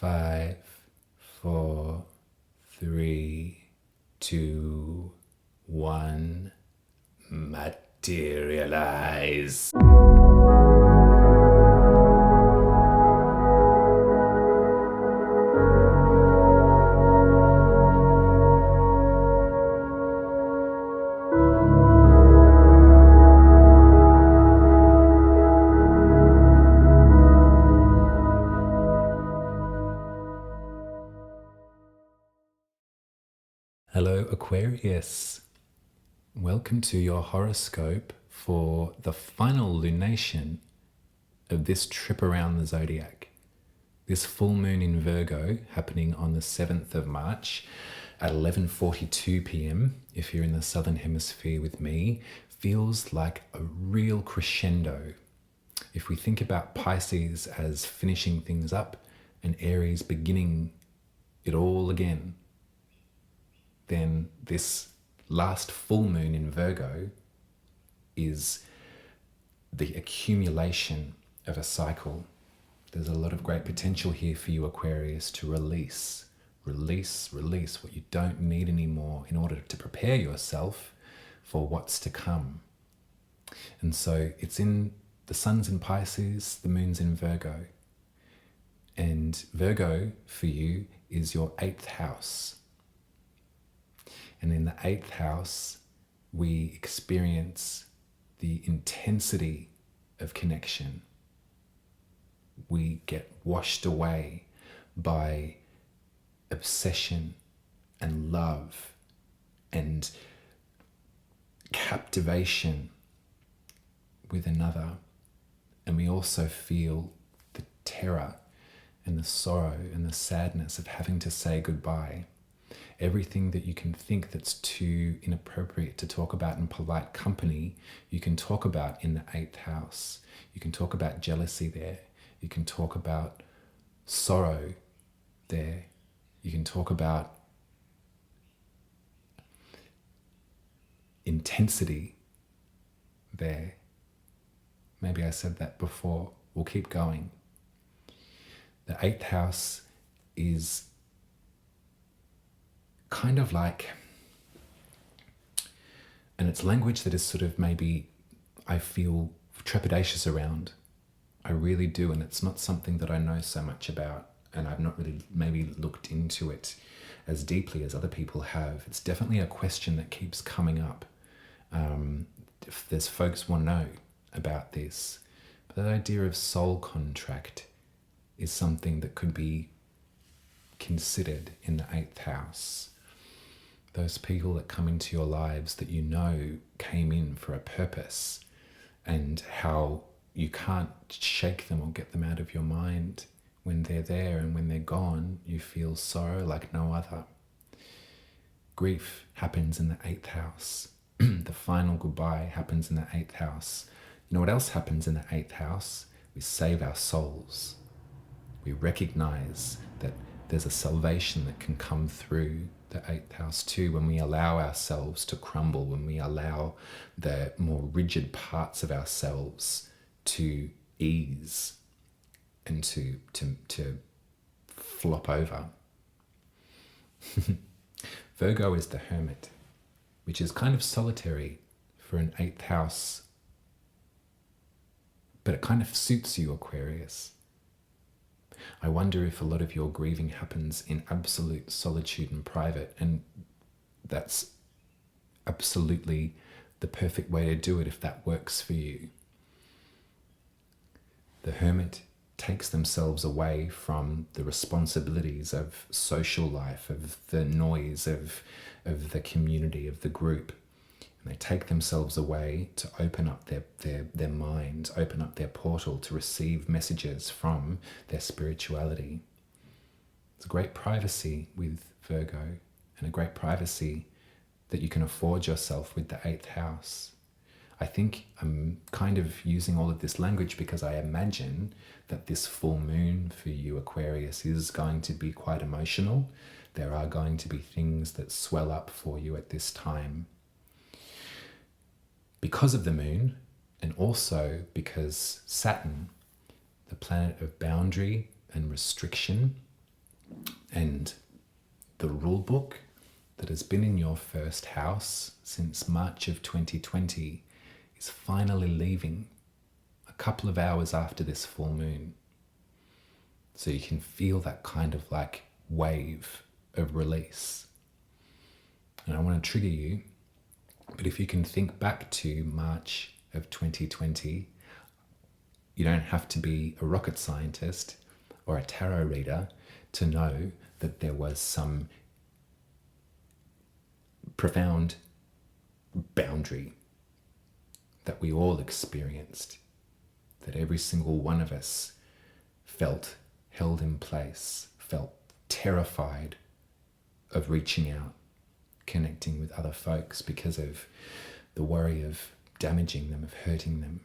5, 4, 3, 2, 1. Materialize. Hello, Aquarius. Welcome to your horoscope for the final lunation of this trip around the zodiac. This full moon in Virgo happening on the 7th of March at 11:42 p.m. if you're in the southern hemisphere with me, feels like a real crescendo. If we think about Pisces as finishing things up and Aries beginning it all again, then this last full moon in Virgo is the accumulation of a cycle. There's a lot of great potential here for you, Aquarius, to release what you don't need anymore in order to prepare yourself for what's to come. And so it's in the sun's in Pisces, the moon's in Virgo. And Virgo for you is your 8th house. And in the 8th house, we experience the intensity of connection. We get washed away by obsession and love and captivation with another. And we also feel the terror and the sorrow and the sadness of having to say goodbye. Everything that you can think that's too inappropriate to talk about in polite company, you can talk about in the 8th house. You can talk about jealousy there. You can talk about sorrow there. You can talk about intensity there. Maybe I said that before. We'll keep going. The 8th house is kind of like, and it's language that is sort of maybe I feel trepidatious around. I really do, and it's not something that I know so much about, and I've not really maybe looked into it as deeply as other people have. It's definitely a question that keeps coming up. If there's folks want to know about this, but that idea of soul contract is something that could be considered in the 8th house. Those people that come into your lives that you know came in for a purpose, and how you can't shake them or get them out of your mind. When they're there and when they're gone, you feel sorrow like no other. Grief happens in the 8th house. The final goodbye happens in the 8th house. You know what else happens in the 8th house? We save our souls. We recognize that there's a salvation that can come through the 8th house too, when we allow ourselves to crumble, when we allow the more rigid parts of ourselves to ease and to flop over. Virgo is the hermit, which is kind of solitary for an 8th house, but it kind of suits you, Aquarius. I wonder if a lot of your grieving happens in absolute solitude and private, and that's absolutely the perfect way to do it if that works for you. The hermit takes themselves away from the responsibilities of social life, of the noise of the community, of the group. And they take themselves away to open up their minds, open up their portal to receive messages from their spirituality. It's a great privacy with Virgo, and a great privacy that you can afford yourself with the 8th house. I think I'm kind of using all of this language because I imagine that this full moon for you, Aquarius, is going to be quite emotional. There are going to be things that swell up for you at this time, because of the moon, and also because Saturn, the planet of boundary and restriction And the rule book that has been in your first house since March of 2020 is finally leaving a couple of hours after this full moon. So you can feel that kind of like wave of release. And I want to trigger you, but if you can think back to March of 2020, you don't have to be a rocket scientist or a tarot reader to know that there was some profound boundary that we all experienced, that every single one of us felt held in place, felt terrified of reaching out, connecting with other folks because of the worry of damaging them, of hurting them.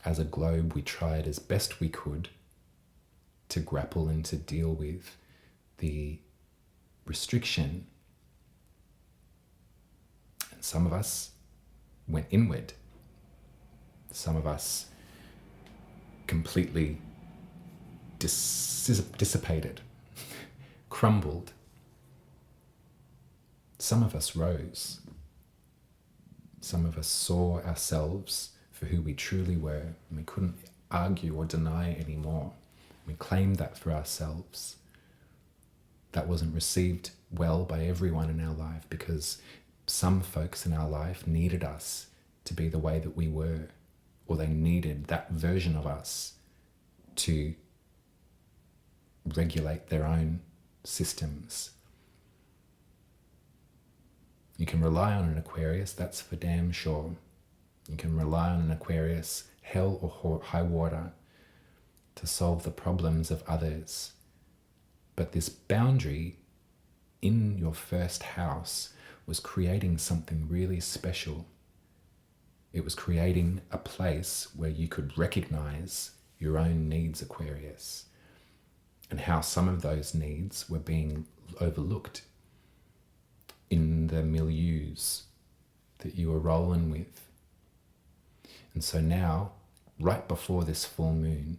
As a globe, we tried as best we could to grapple and to deal with the restriction. And some of us went inward. Some of us completely dissipated, crumbled. Some of us rose. Some of us saw ourselves for who we truly were, and we couldn't argue or deny anymore. We claimed that for ourselves. That wasn't received well by everyone in our life because some folks in our life needed us to be the way that we were, or they needed that version of us to regulate their own systems. You can rely on an Aquarius, that's for damn sure. You can rely on an Aquarius, hell or high water, to solve the problems of others. But this boundary in your first house was creating something really special. It was creating a place where you could recognize your own needs, Aquarius, and how some of those needs were being overlooked in the milieus that you were rolling with. And so now, right before this full moon,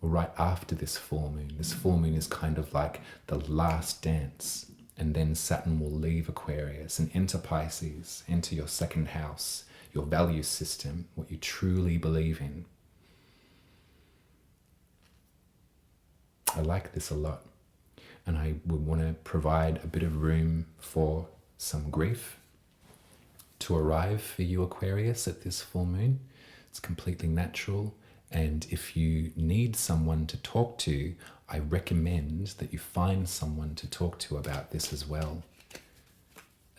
or right after this full moon is kind of like the last dance, and then Saturn will leave Aquarius and enter Pisces, enter your second house, your value system, what you truly believe in. I like this a lot, and I would want to provide a bit of room for some grief to arrive for you, Aquarius, at this full moon. It's completely natural, and if you need someone to talk to, I recommend that you find someone to talk to about this as well.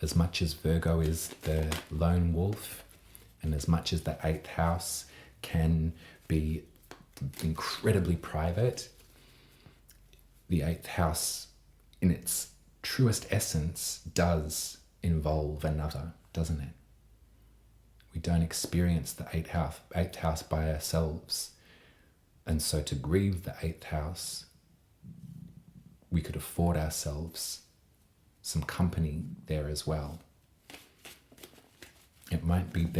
As much as Virgo is the lone wolf, and as much as the 8th house can be incredibly private, the 8th house in its truest essence does involve another, doesn't it? We don't experience the 8th house by ourselves. And so to grieve the 8th house, we could afford ourselves some company there as well. There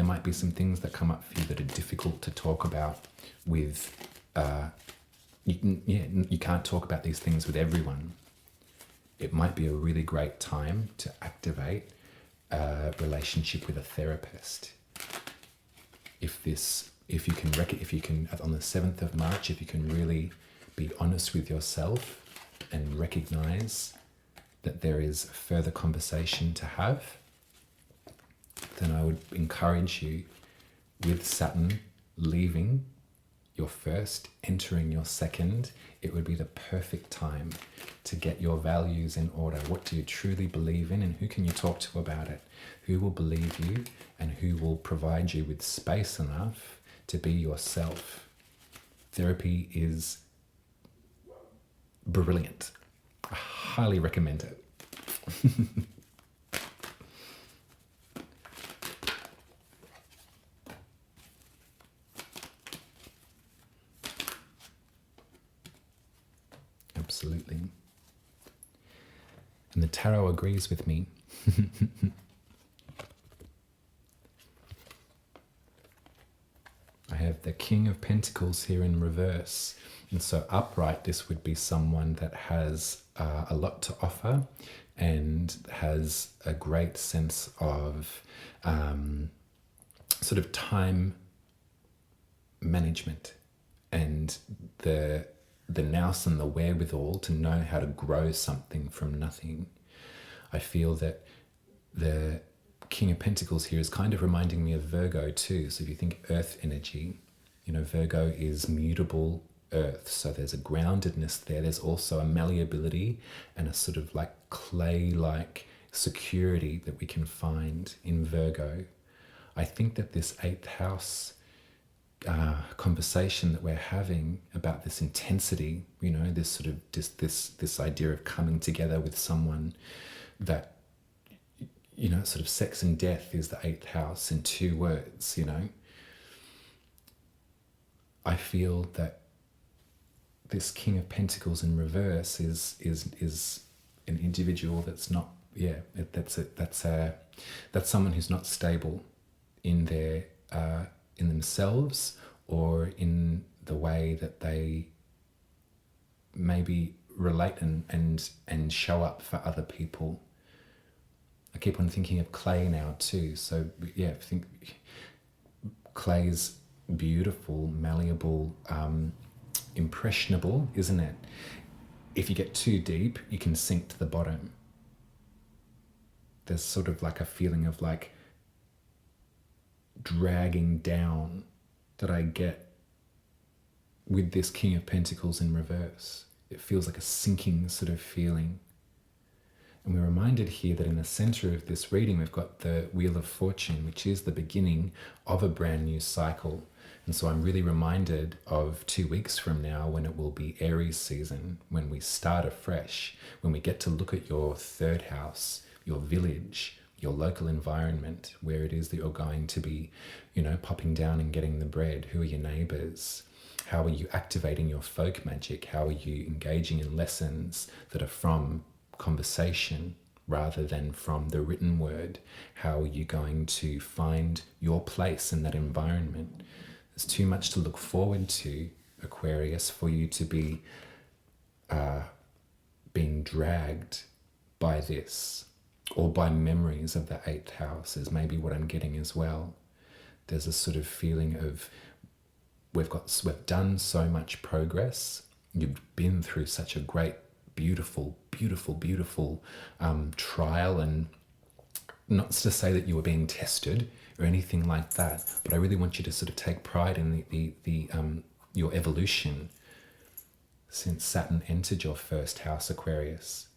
might be some things that come up for you that are difficult to talk about with, you can't talk about these things with everyone. It might be a really great time to activate a relationship with a therapist. If you can, on the 7th of March, if you can really be honest with yourself and recognize that there is further conversation to have, then I would encourage you, with Saturn leaving your first, entering your second, it would be the perfect time to get your values in order. What do you truly believe in, and who can you talk to about it? Who will believe you, and who will provide you with space enough to be yourself? Therapy is brilliant. I highly recommend it. Absolutely. And the tarot agrees with me. I have have the King of Pentacles here in reverse. And so upright, this would be someone that has a lot to offer and has a great sense of sort of time management and the nous and the wherewithal to know how to grow something from nothing. I feel that the King of Pentacles here is kind of reminding me of Virgo too. So if you think earth energy, you know, Virgo is mutable earth. So there's a groundedness there. There's also a malleability and a sort of like clay-like security that we can find in Virgo. I think that this 8th house conversation that we're having about this intensity, you know, this sort of this idea of coming together with someone that, you know, sort of sex and death is the 8th house in 2 words, you know. I feel that this King of Pentacles in reverse is an individual that's not, that's someone who's not stable in their in themselves or in the way that they maybe relate and show up for other people. I keep on thinking of clay now too. So yeah, I think clay's beautiful, malleable, impressionable, isn't it? If you get too deep, you can sink to the bottom. There's sort of like a feeling of like dragging down that I get with this King of Pentacles in reverse. It feels like a sinking sort of feeling. And we're reminded here that in the center of this reading, we've got the Wheel of Fortune, which is the beginning of a brand new cycle. And so I'm really reminded of 2 weeks from now when it will be Aries season, when we start afresh, when we get to look at your 3rd house, your village, your local environment, where it is that you're going to be, you know, popping down and getting the bread. Who are your neighbors? How are you activating your folk magic? How are you engaging in lessons that are from conversation rather than from the written word? How are you going to find your place in that environment? There's too much to look forward to, Aquarius, for you to be being dragged by this or by memories of the 8th house is maybe what I'm getting as well. There's a sort of feeling of we've done so much progress. You've been through such a great, beautiful trial, and not to say that you were being tested or anything like that, but I really want you to sort of take pride in your evolution since Saturn entered your 1st house, Aquarius.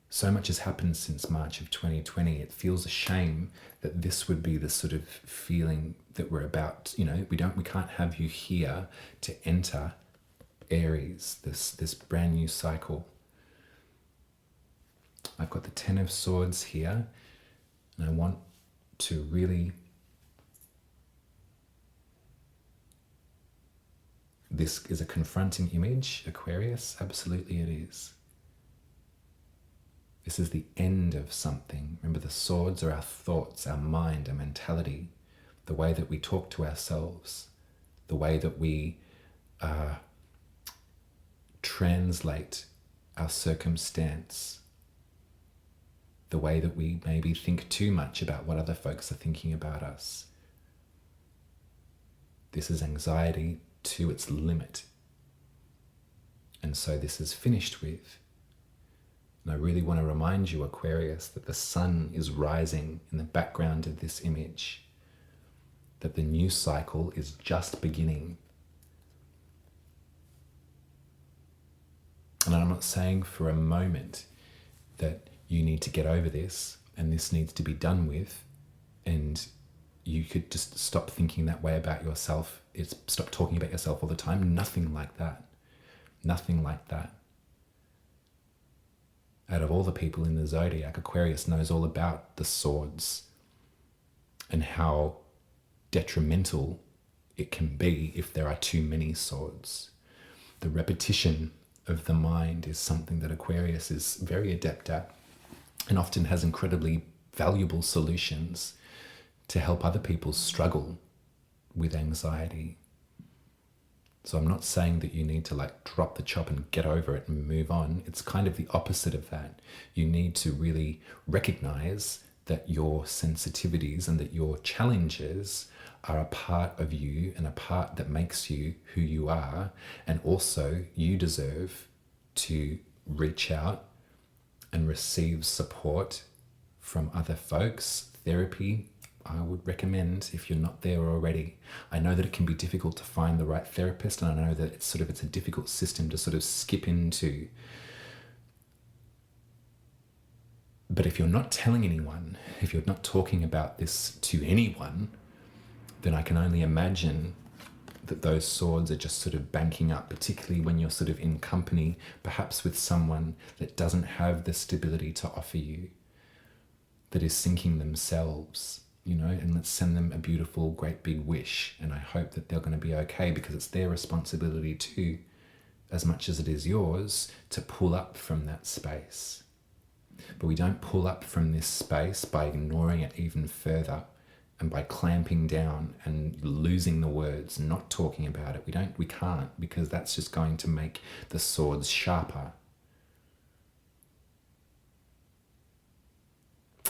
So much has happened since March of 2020. It feels a shame that this would be the sort of feeling that we're about, you know, we can't have you here to enter Aries, this brand new cycle. I've got the 10 of Swords here, and I want to really, this is a confronting image, Aquarius. Absolutely it is. This is the end of something. Remember, the swords are our thoughts, our mind, our mentality, the way that we talk to ourselves, the way that we translate our circumstance, the way that we maybe think too much about what other folks are thinking about us. This is anxiety to its limit. And so this is finished with. And I really want to remind you, Aquarius, that the sun is rising in the background of this image, that the new cycle is just beginning. And I'm not saying for a moment that you need to get over this and this needs to be done with and you could just stop thinking that way about yourself. Stop talking about yourself all the time. Nothing like that. Nothing like that. Out of all the people in the zodiac, Aquarius knows all about the swords and how detrimental it can be if there are too many swords. The repetition of the mind is something that Aquarius is very adept at and often has incredibly valuable solutions to help other people struggle with anxiety. So I'm not saying that you need to like drop the chop and get over it and move on. It's kind of the opposite of that. You need to really recognize that your sensitivities and that your challenges are a part of you and a part that makes you who you are. And also you deserve to reach out and receive support from other folks. Therapy, I would recommend if you're not there already. I know that it can be difficult to find the right therapist, and I know that it's a difficult system to sort of skip into. But if you're not telling anyone, if you're not talking about this to anyone, then I can only imagine that those swords are just sort of banking up, particularly when you're sort of in company, perhaps with someone that doesn't have the stability to offer you, that is sinking themselves, you know, and let's send them a beautiful, great big wish. And I hope that they're going to be okay, because it's their responsibility too, as much as it is yours, to pull up from that space. But we don't pull up from this space by ignoring it even further and by clamping down and losing the words, not talking about it. We can't, because that's just going to make the swords sharper.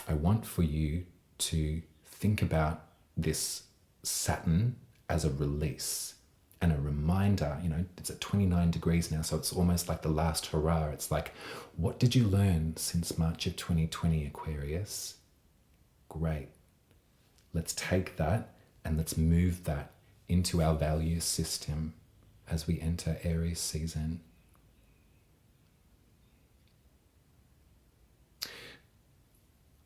I want for you to think about this Saturn as a release and a reminder. You know, it's at 29 degrees now, so it's almost like the last hurrah. It's like, what did you learn since March of 2020, Aquarius? Great. Let's take that and let's move that into our value system as we enter Aries season.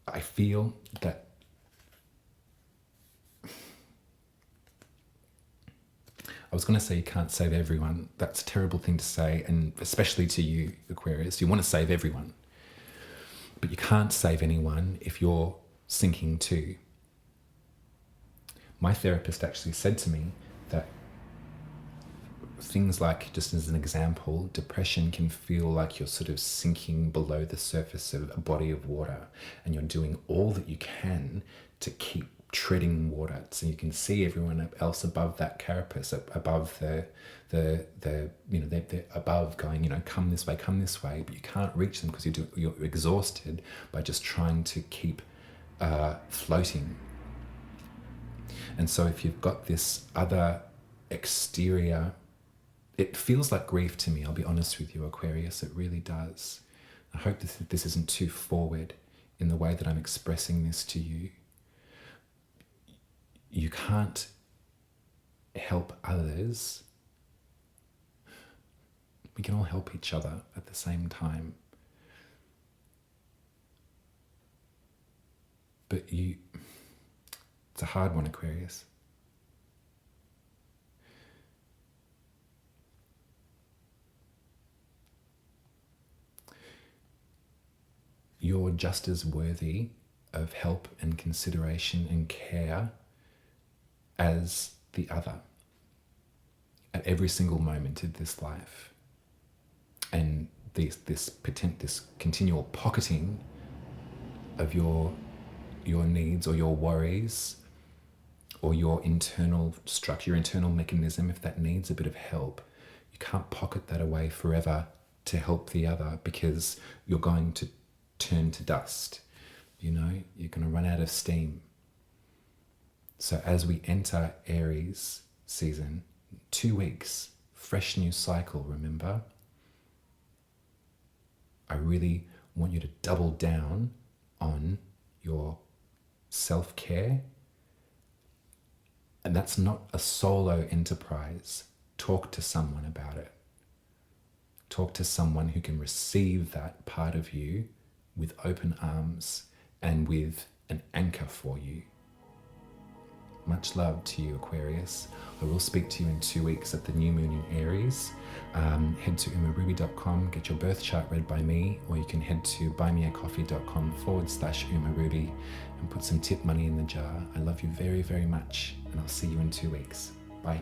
I feel that I was going to say you can't save everyone. That's a terrible thing to say, and especially to you, Aquarius. You want to save everyone, but you can't save anyone if you're sinking too. My therapist actually said to me that things like, just as an example, depression can feel like you're sort of sinking below the surface of a body of water, and you're doing all that you can to keep treading water, so you can see everyone else above that carapace, above the you know, they're above, going, you know, come this way, but you can't reach them because you're exhausted by just trying to keep floating. And so if you've got this other exterior, it feels like grief to me, I'll be honest with you, Aquarius, it really does. I hope that this isn't too forward in the way that I'm expressing this to you. You can't help others. We can all help each other at the same time. But it's a hard one, Aquarius. You're just as worthy of help and consideration and care as the other at every single moment of this life. And this continual pocketing of your needs or your worries or your internal structure, your internal mechanism, if that needs a bit of help, you can't pocket that away forever to help the other, because you're going to turn to dust. You know, you're going to run out of steam. So as we enter Aries season, 2 weeks, fresh new cycle, remember? I really want you to double down on your self-care. And that's not a solo enterprise. Talk to someone about it. Talk to someone who can receive that part of you with open arms and with an anchor for you. Much love to you, Aquarius. I will speak to you in 2 weeks at the new moon in Aries. Head to umaruby.com, get your birth chart read by me, or you can head to buymeacoffee.com/umaruby and put some tip money in the jar. I love you very, very much, and I'll see you in 2 weeks. Bye.